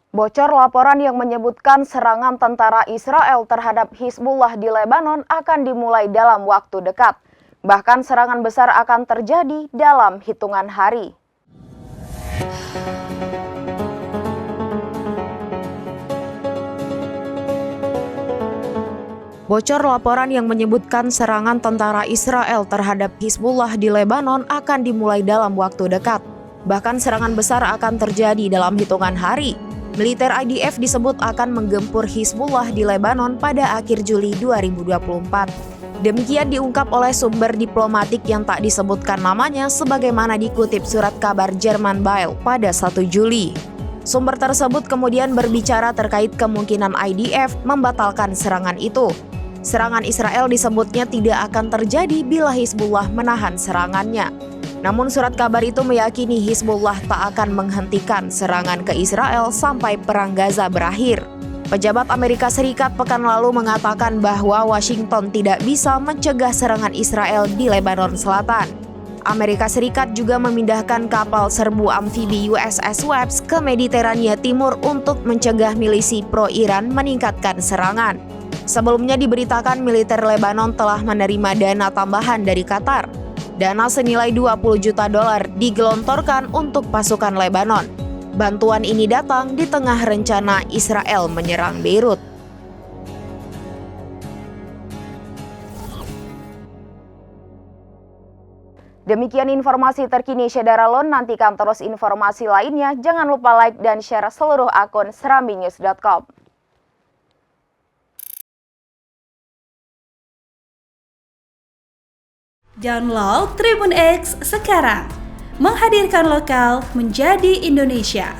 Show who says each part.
Speaker 1: Bocor laporan yang menyebutkan serangan tentara Israel terhadap Hizbullah di Lebanon akan dimulai dalam waktu dekat. Bahkan serangan besar akan terjadi dalam hitungan hari. Bocor laporan yang menyebutkan serangan tentara Israel terhadap Hizbullah di Lebanon akan dimulai dalam waktu dekat. Bahkan serangan besar akan terjadi dalam hitungan hari. Militer IDF disebut akan menggempur Hizbullah di Lebanon pada akhir Juli 2024. Demikian diungkap oleh sumber diplomatik yang tak disebutkan namanya sebagaimana dikutip surat kabar Jerman Bild pada 1 Juli. Sumber tersebut kemudian berbicara terkait kemungkinan IDF membatalkan serangan itu. Serangan Israel disebutnya tidak akan terjadi bila Hizbullah menahan serangannya. Namun surat kabar itu meyakini Hizbullah tak akan menghentikan serangan ke Israel sampai perang Gaza berakhir. Pejabat Amerika Serikat pekan lalu mengatakan bahwa Washington tidak bisa mencegah serangan Israel di Lebanon Selatan. Amerika Serikat juga memindahkan kapal serbu amfibi USS Webbs ke Mediterania Timur untuk mencegah milisi pro-Iran meningkatkan serangan. Sebelumnya diberitakan militer Lebanon telah menerima dana tambahan dari Qatar. Dana senilai $20 juta digelontorkan untuk pasukan Lebanon. Bantuan ini datang di tengah rencana Israel menyerang Beirut. Demikian informasi terkini Syederalon, nantikan terus informasi lainnya. Jangan lupa like dan share seluruh akun serambinews.com.
Speaker 2: Download Tribun X sekarang, menghadirkan lokal menjadi Indonesia.